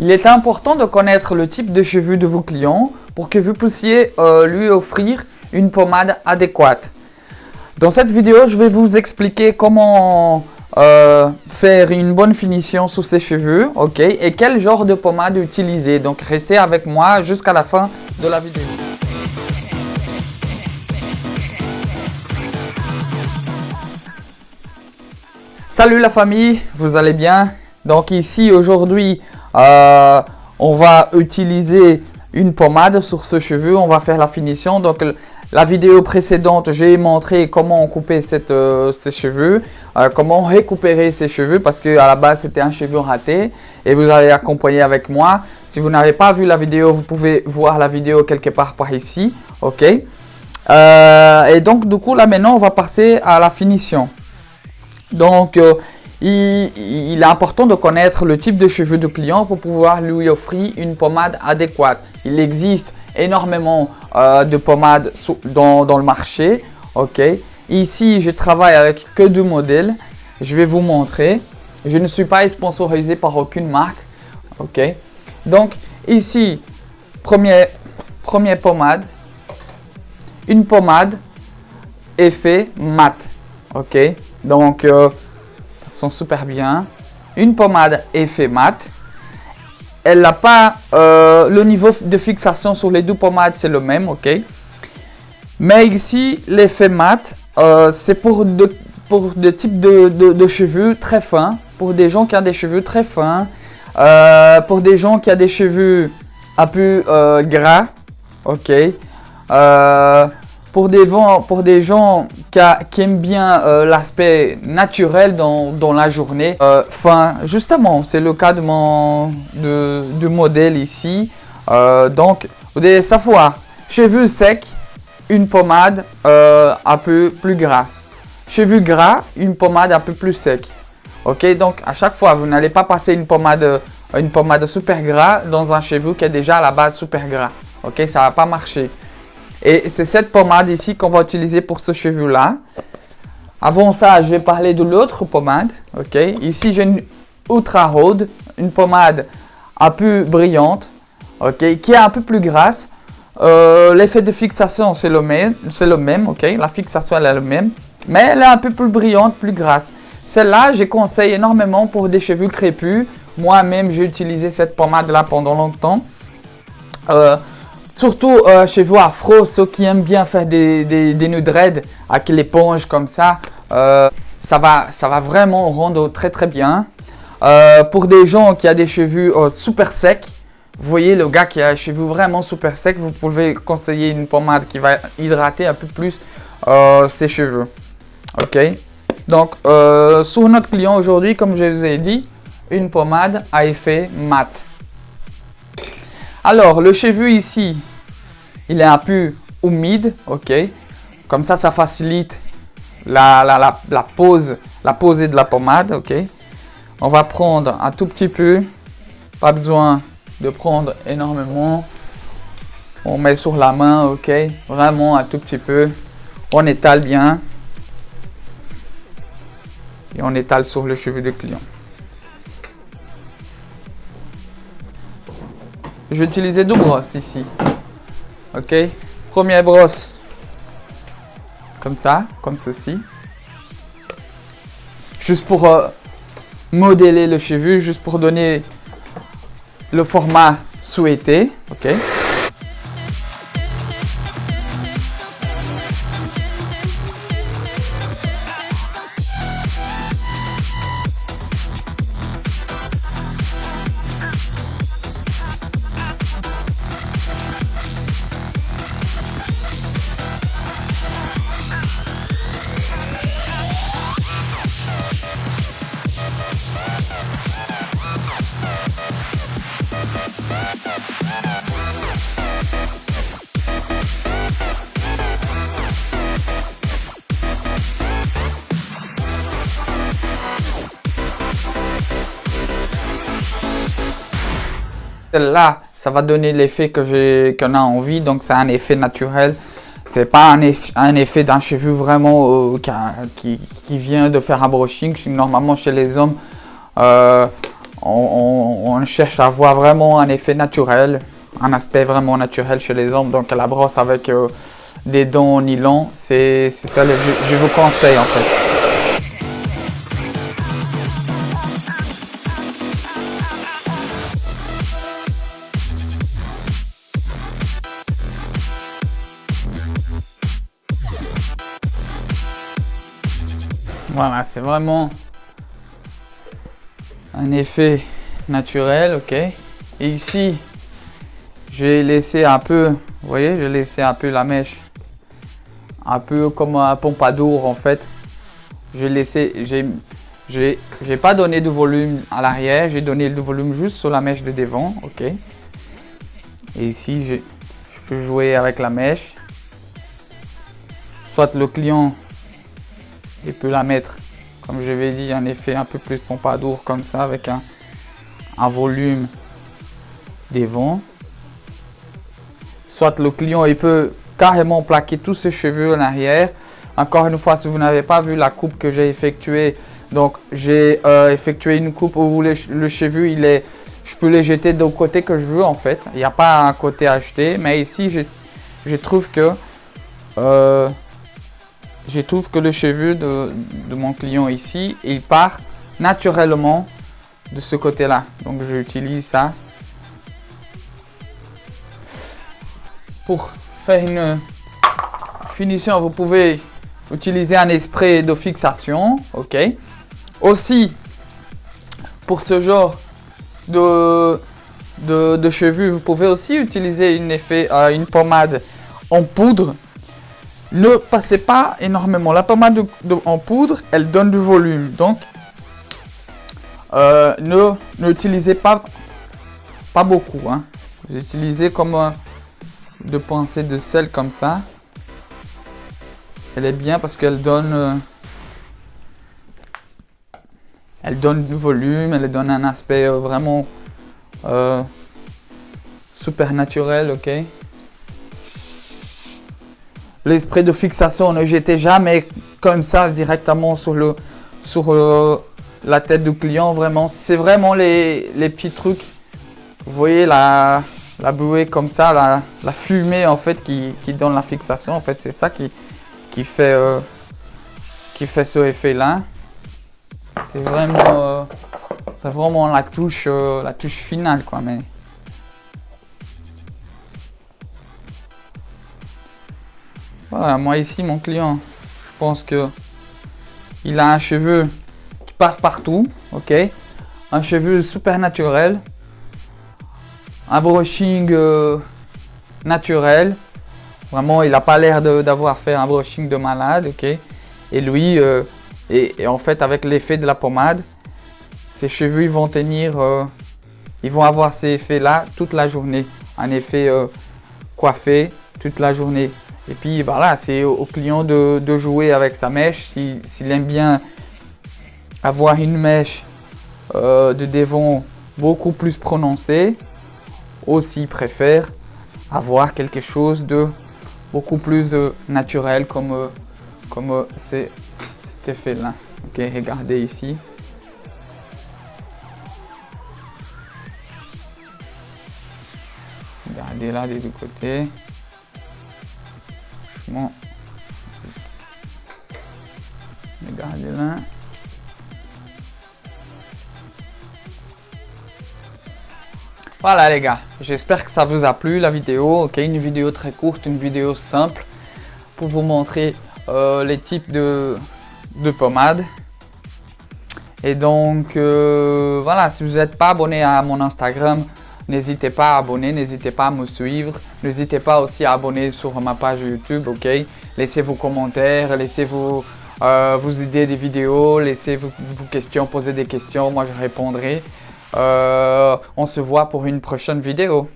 Il est important de connaître le type de cheveux de vos clients pour que vous puissiez lui offrir une pommade adéquate. Dans cette vidéo, je vais vous expliquer comment faire une bonne finition sur ses cheveux, ok, et quel genre de pommade utiliser. Donc restez avec moi jusqu'à la fin de la vidéo. Salut la famille, vous allez bien? Donc ici aujourd'hui, on va utiliser une pommade sur ce cheveu, on va faire la finition. Donc la vidéo précédente, j'ai montré comment couper ses cheveux, comment récupérer ses cheveux parce qu'à la base c'était un cheveu raté et vous allez accompagner avec moi. Si vous n'avez pas vu la vidéo, vous pouvez voir la vidéo quelque part par ici, ok. Et donc du coup là maintenant on va passer à la finition. Donc il est important de connaître le type de cheveux du client pour pouvoir lui offrir une pommade adéquate. Il existe énormément de pommades dans le marché. Ok. Ici, je travaille avec que deux modèles. Je vais vous montrer. Je ne suis pas sponsorisé par aucune marque. Ok. Donc ici, première pommade. Une pommade effet mat. Ok. Donc sont super bien. Une pommade effet mat. Elle n'a pas le niveau de fixation sur les deux pommades, c'est le même, ok. Mais ici, l'effet mat, c'est pour des types de cheveux très fins, pour des gens qui ont des cheveux très fins, pour des gens qui ont des cheveux un peu gras, ok. Pour des gens qui aiment bien l'aspect naturel dans la journée. Enfin, justement, c'est le cas de modèle ici. Donc, vous devez savoir, cheveux secs, une pommade un peu plus grasse. Cheveux gras, une pommade un peu plus sec. Ok, donc à chaque fois, vous n'allez pas passer une pommade super gras dans un cheveu qui est déjà à la base super gras. Ok, ça va pas marcher. Et c'est cette pommade ici qu'on va utiliser pour ce cheveu là. Avant ça, je vais parler de l'autre pommade. Ok. Ici, j'ai une Ultra Rhode, une pommade un peu brillante, ok, qui est un peu plus grasse. L'effet de fixation, c'est le même, ok. La fixation, elle est le même, mais elle est un peu plus brillante, plus grasse. Celle-là, je conseille énormément pour des cheveux crépus. Moi-même, j'ai utilisé cette pommade là pendant longtemps. Surtout cheveux afro, ceux qui aiment bien faire des nœuds dread avec l'éponge comme ça, ça va vraiment rendre très très bien. Pour des gens qui ont des cheveux super secs, vous voyez le gars qui a les cheveux vraiment super secs, vous pouvez conseiller une pommade qui va hydrater un peu plus ses cheveux. Ok. Donc sur notre client aujourd'hui, comme je vous ai dit, une pommade à effet mat. Alors, le cheveu ici, il est un peu humide, ok. Comme ça facilite la posée de la pommade, ok. On va prendre un tout petit peu, pas besoin de prendre énormément. On met sur la main, ok. Vraiment un tout petit peu. On étale bien. Et on étale sur le cheveu du client. Je vais utiliser deux brosses ici. Ok. Première brosse. Comme ça, comme ceci. Juste pour modeler le cheveu, juste pour donner le format souhaité. Ok. Celle-là, ça va donner l'effet qu'on a envie, donc c'est un effet naturel. C'est pas un effet d'un cheveu vraiment qui vient de faire un brushing. Normalement chez les hommes, on cherche à avoir vraiment un effet naturel, un aspect vraiment naturel chez les hommes. Donc la brosse avec des dents en nylon, c'est ça que je vous conseille en fait. Voilà, c'est vraiment un effet naturel, ok. Et ici, j'ai laissé un peu, vous voyez, j'ai laissé un peu la mèche, un peu comme un pompadour en fait. J'ai pas donné de volume à l'arrière, j'ai donné du volume juste sur la mèche de devant, ok. Et ici, je peux jouer avec la mèche. Soit le client il peut la mettre, comme je l'ai dit, un effet un peu plus pompadour comme ça, avec un volume devant. Soit le client il peut carrément plaquer tous ses cheveux en arrière. Encore une fois, si vous n'avez pas vu la coupe que j'ai effectuée, donc j'ai effectué une coupe où le cheveu je peux les jeter de côté que je veux en fait. Il n'y a pas un côté acheté, mais ici je trouve que le cheveu de mon client ici, il part naturellement de ce côté-là. Donc j'utilise ça pour faire une finition. Vous pouvez utiliser un spray de fixation, ok. Aussi, pour ce genre de cheveux, vous pouvez aussi utiliser une pommade en poudre. Ne passez pas énormément. La pommade en poudre, elle donne du volume. Donc, n'utilisez pas beaucoup. Hein. Vous utilisez comme deux pincées de sel comme ça. Elle est bien parce qu'elle donne du volume. Elle donne un aspect vraiment super naturel, ok. Les sprays de fixation, ne jetez jamais comme ça directement sur la tête du client. Vraiment, c'est vraiment les petits trucs. Vous voyez la buée comme ça, la fumée en fait qui donne la fixation. En fait, c'est ça qui fait ce effet-là. C'est vraiment la touche finale, quoi. Mais voilà, moi ici, mon client, je pense que il a un cheveu qui passe partout, ok. Un cheveu super naturel, un brushing naturel. Vraiment, il n'a pas l'air d'avoir fait un brushing de malade, ok. Et lui, et en fait, avec l'effet de la pommade, ses cheveux ils vont tenir, ils vont avoir ces effets-là toute la journée. Un effet coiffé toute la journée. Et puis voilà, c'est au client de jouer avec sa mèche. S'il aime bien avoir une mèche de devant beaucoup plus prononcée, ou s'il préfère avoir quelque chose de beaucoup plus naturel comme cet effet-là. Ok, regardez ici. Regardez là des deux côtés. Bon. Regardez là. Voilà les gars, j'espère que ça vous a plu la vidéo. Ok, une vidéo très courte, une vidéo simple pour vous montrer les types de pommades. Et donc voilà, si vous n'êtes pas abonné à mon Instagram, n'hésitez pas à abonner, n'hésitez pas à me suivre, n'hésitez pas aussi à abonner sur ma page YouTube, ok. Laissez vos commentaires, laissez vos idées des vidéos, laissez vos questions, posez des questions, moi je répondrai. On se voit pour une prochaine vidéo.